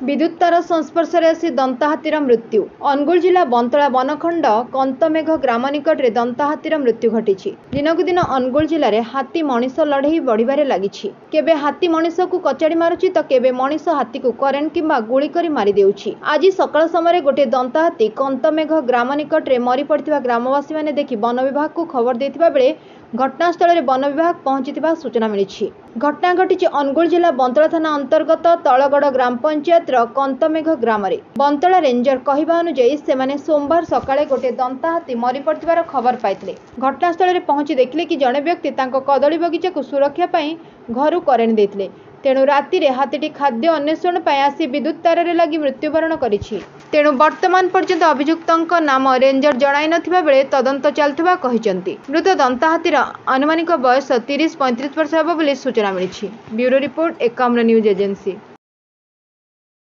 विद्युत तार संस्पर्श आसी दंताहातीर मृत्यु। अनुगुल जिला बंतला बनखंड कंतमेघ ग्राम निकट में दंताहातीर मृत्यु घटी। दिनकू दिन अनुगुल जिले में हाथी मनीष लड़ई बढ़िबारे लगी। केबे हाथी मनीष को कचाड़ी मारुची तो केबे मनीष हाथी को करेन्ट किंबा गुली करी मारी देउछि। आज सकाळ समय गोटे दंताहाती कंतमेघ ग्राम निकट में मरी पड़िथिबा ग्रामवासी माने देखि वन विभाग को खबर देथिबा बेले घटनास्थल में वन विभाग पहुंचीथिबा सूचना मिली। घटना घटी अनुगुल जिला बंतला थाना अंतर्गत तलगड़ ग्राम पंचायत कंतमेघ ग्राम में। बंतला रेंजर कहवा अनुଯାयी से सोमवार सकाळे गोटे दंताहाती मरी पड़िथिबार खबर पाइथिले। घटनास्थल में पहुंची देखिले कि जड़े व्यक्ति तांको कदली बगीचा को सुरक्षा पाई घर करेन्ट देथिले। तेणु राति रे हाथीटी खाद्य अन्वेषण पाई आसी विद्युत तार लगी मृत्युवरण करिछि। तेणु वर्तमान पर्यंत अभियुक्तଙ୍କ नाम रेंजर जणाई नथिबा बेले तदंत चलथिबा कहिसंती। मृत दंताहातीर अनुमानिक बयस 30-35 वर्ष हेबो बोली सूचना मिली। Bureau report Ekamra news agency.